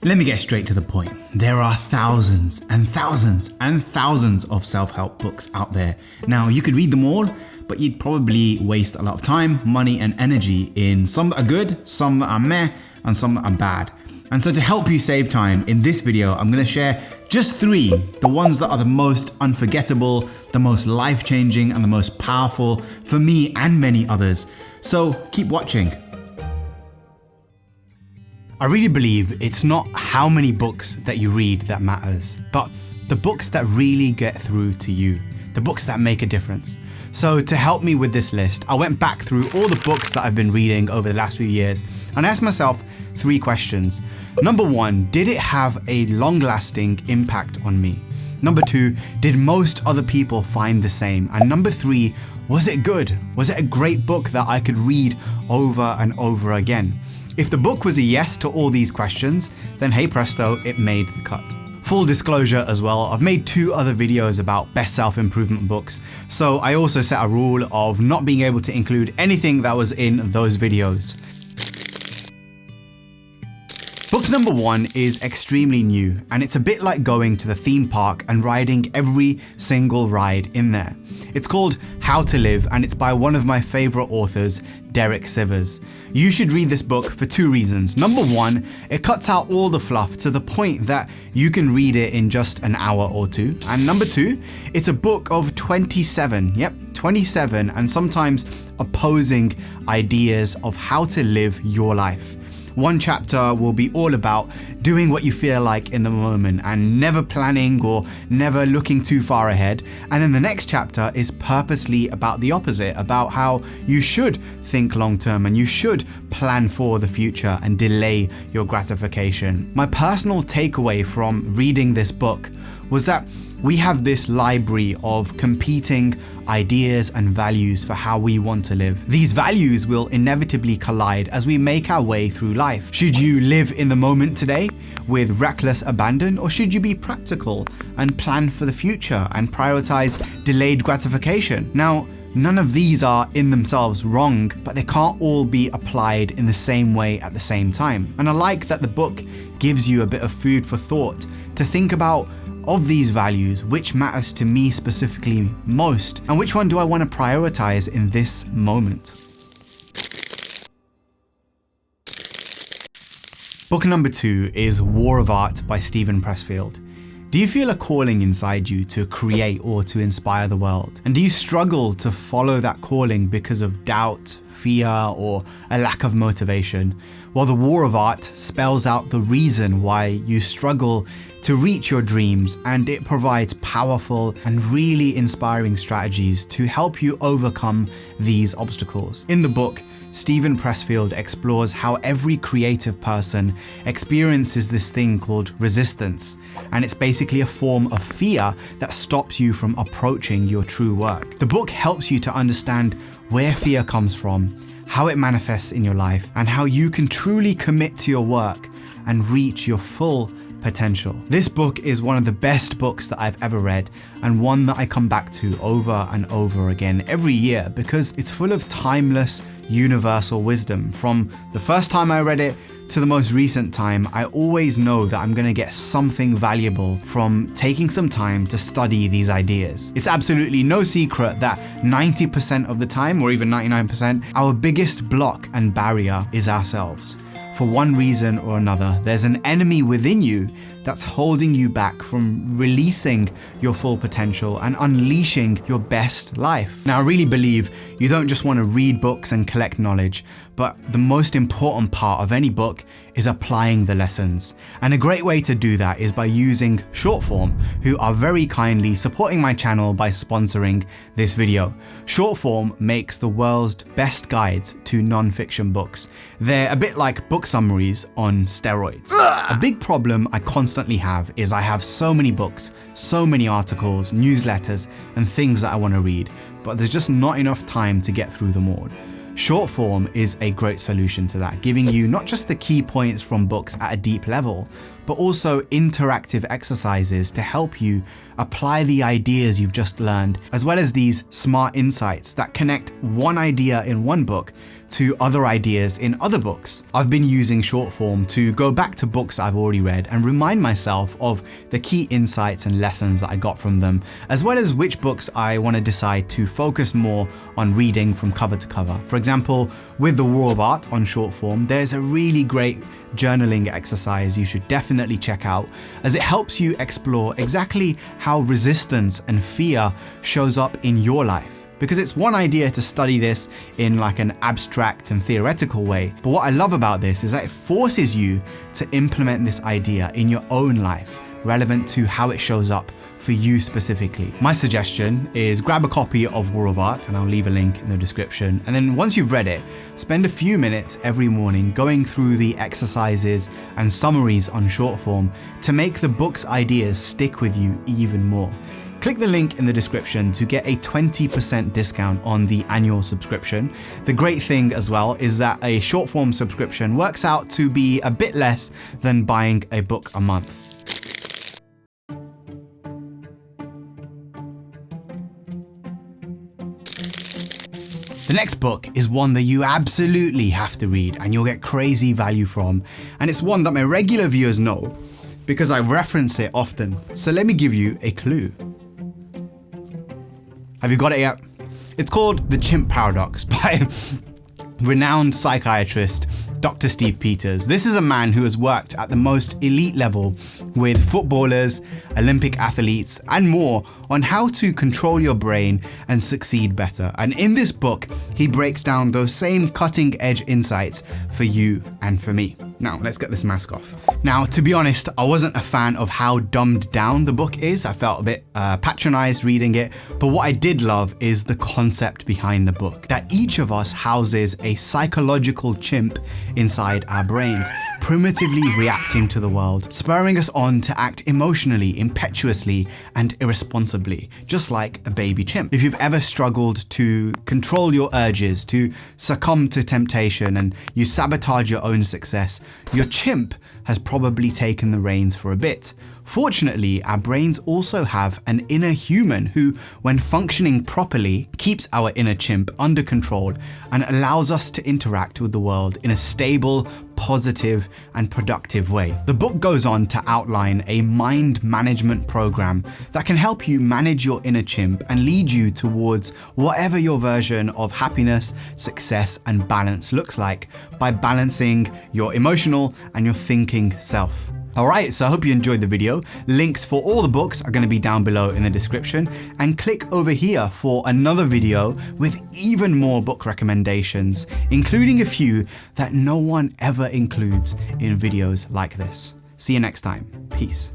Let me get straight to the point. There are thousands and thousands and thousands of self-help books out there. Now, you could read them all, but you'd probably waste a lot of time, money, and energy in some that are good, some that are meh, and some that are bad. And so to help you save time, in this video, I'm gonna share just 3, the ones that are the most unforgettable, the most life-changing, and the most powerful for me and many others. So keep watching. I really believe it's not how many books that you read that matters, but the books that really get through to you, the books that make a difference. So to help me with this list, I went back through all the books that I've been reading over the last few years and asked myself 3 questions. Number 1, did it have a long-lasting impact on me? Number 2, did most other people find the same? And number 3, was it good? Was it a great book that I could read over and over again? If the book was a yes to all these questions, then hey presto, it made the cut. Full disclosure as well, I've made 2 other videos about best self-improvement books, so I also set a rule of not being able to include anything that was in those videos. Book number 1 is extremely new, and it's a bit like going to the theme park and riding every single ride in there. It's called How to Live, and it's by one of my favorite authors, Derek Sivers. You should read this book for 2 reasons. Number 1, it cuts out all the fluff to the point that you can read it in just an hour or 2. And number 2, it's a book of 27, 27, and sometimes opposing ideas of how to live your life. One chapter will be all about doing what you feel like in the moment and never planning or never looking too far ahead. And then the next chapter is purposely about the opposite, about how you should think long term and you should plan for the future and delay your gratification. My personal takeaway from reading this book was that we have this library of competing ideas and values for how we want to live. These values will inevitably collide as we make our way through life. Should you live in the moment today with reckless abandon, or should you be practical and plan for the future and prioritize delayed gratification? Now, none of these are in themselves wrong, but they can't all be applied in the same way at the same time. And I like that the book gives you a bit of food for thought to think about, of these values, which matters to me specifically most, and which one do I want to prioritize in this moment? Book number 2 is War of Art by Steven Pressfield. Do you feel a calling inside you to create or to inspire the world? And do you struggle to follow that calling because of doubt, fear, or a lack of motivation? Well, the War of Art spells out the reason why you struggle to reach your dreams, and it provides powerful and really inspiring strategies to help you overcome these obstacles. In the book, Steven Pressfield explores how every creative person experiences this thing called resistance, and it's basically a form of fear that stops you from approaching your true work. The book helps you to understand where fear comes from, how it manifests in your life, and how you can truly commit to your work and reach your full potential. This book is one of the best books that I've ever read, and one that I come back to over and over again every year because it's full of timeless, universal wisdom. From the first time I read it to the most recent time, I always know that I'm gonna get something valuable from taking some time to study these ideas. It's absolutely no secret that 90% of the time, or even 99%, our biggest block and barrier is ourselves. For one reason or another, there's an enemy within you that's holding you back from releasing your full potential and unleashing your best life. Now, I really believe you don't just want to read books and collect knowledge, but the most important part of any book is applying the lessons. And a great way to do that is by using Shortform, who are very kindly supporting my channel by sponsoring this video. Shortform makes the world's best guides to non-fiction books. They're a bit like book summaries on steroids. A big problem I constantly have is I have so many books, so many articles, newsletters, and things that I want to read, but there's just not enough time to get through them all. Shortform is a great solution to that, giving you not just the key points from books at a deep level, but also interactive exercises to help you apply the ideas you've just learned, as well as these smart insights that connect one idea in one book to other ideas in other books. I've been using short form to go back to books I've already read and remind myself of the key insights and lessons that I got from them, as well as which books I want to decide to focus more on reading from cover to cover. For example, with The War of Art on short form, there's a really great journaling exercise you should definitely check out, as it helps you explore exactly how resistance and fear shows up in your life. Because it's one idea to study this in like an abstract and theoretical way, but what I love about this is that it forces you to implement this idea in your own life, relevant to how it shows up for you specifically. My suggestion is grab a copy of War of Art, and I'll leave a link in the description. And then once you've read it, spend a few minutes every morning going through the exercises and summaries on short form to make the book's ideas stick with you even more. Click the link in the description to get a 20% discount on the annual subscription. The great thing as well is that a short form subscription works out to be a bit less than buying a book a month. The next book is one that you absolutely have to read and you'll get crazy value from. And it's one that my regular viewers know because I reference it often. So let me give you a clue. Have you got it yet? It's called The Chimp Paradox by renowned psychiatrist Dr. Steve Peters. This is a man who has worked at the most elite level with footballers, Olympic athletes, and more on how to control your brain and succeed better. And in this book, he breaks down those same cutting edge insights for you and for me. Now, let's get this mask off. Now, to be honest, I wasn't a fan of how dumbed down the book is. I felt a bit patronized reading it, but what I did love is the concept behind the book, that each of us houses a psychological chimp inside our brains, primitively reacting to the world, spurring us on to act emotionally, impetuously, and irresponsibly, just like a baby chimp. If you've ever struggled to control your urges, to succumb to temptation, and you sabotage your own success, your chimp has probably taken the reins for a bit. Fortunately, our brains also have an inner human who, when functioning properly, keeps our inner chimp under control and allows us to interact with the world in a stable, positive, and productive way. The book goes on to outline a mind management program that can help you manage your inner chimp and lead you towards whatever your version of happiness, success, and balance looks like by balancing your emotional and your thinking self. Alright, so I hope you enjoyed the video. Links for all the books are going to be down below in the description, and click over here for another video with even more book recommendations, including a few that no one ever includes in videos like this. See you next time. Peace.